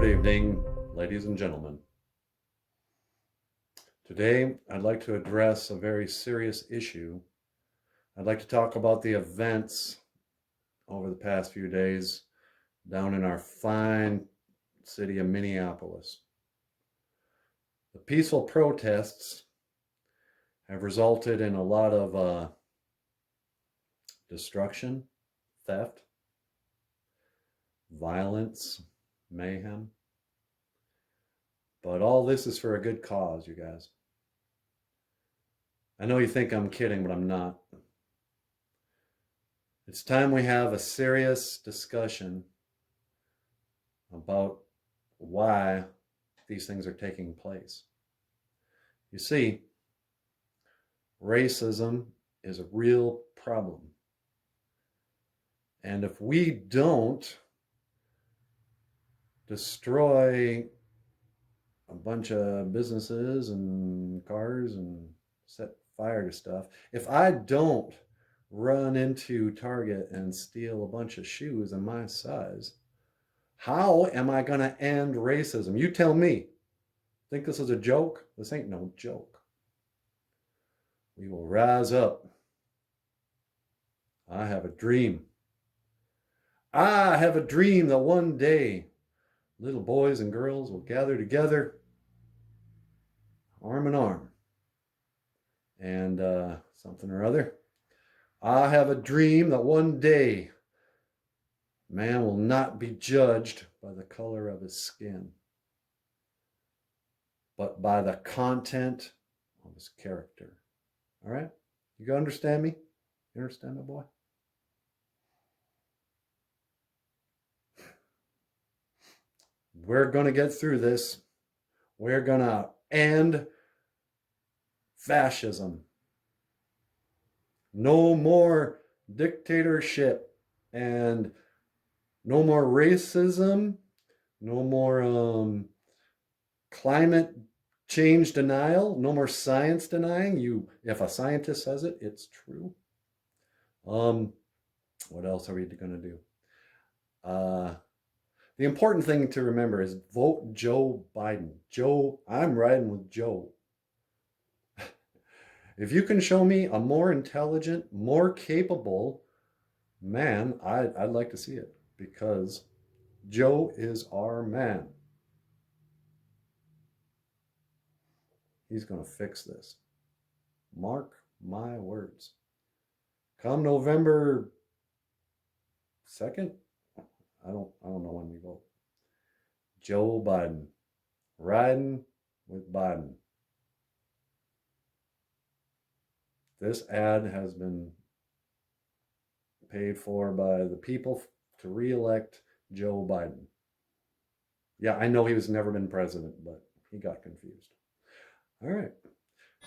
evening, ladies and gentlemen. Today, I'd like to address a very serious issue. I'd like to talk about the events over the past few days down in our fine city of Minneapolis. The peaceful protests have resulted in a lot of destruction, theft, violence, mayhem. But all this is for a good cause, you guys. I know you think I'm kidding, but I'm not. It's time we have a serious discussion about why these things are taking place. You see, racism is a real problem. And if we don't destroy a bunch of businesses and cars and set fire to stuff, if I don't run into Target and steal a bunch of shoes in my size, how am I going to end racism? You tell me. Think this is a joke? This ain't no joke. We will rise up. I have a dream. I have a dream that one day little boys and girls will gather together, arm in arm, and something or other. I have a dream that one day man will not be judged by the color of his skin, but by the content of his character. All right? You understand me? You understand my boy? We're going to get through this. We're going to end fascism. No more dictatorship and no more racism. No more climate change denial. No more science denying. If a scientist says it, it's true. What else are we going to do? The important thing to remember is vote Joe Biden. Joe, I'm riding with Joe. If you can show me a more intelligent, more capable man, I'd like to see it, because Joe is our man. He's going to fix this. Mark my words. Come November 2nd, I don't know when we vote. Joe Biden. Riding with Biden. This ad has been paid for by the people to re-elect Joe Biden. Yeah, I know he was never been president, but he got confused. All right.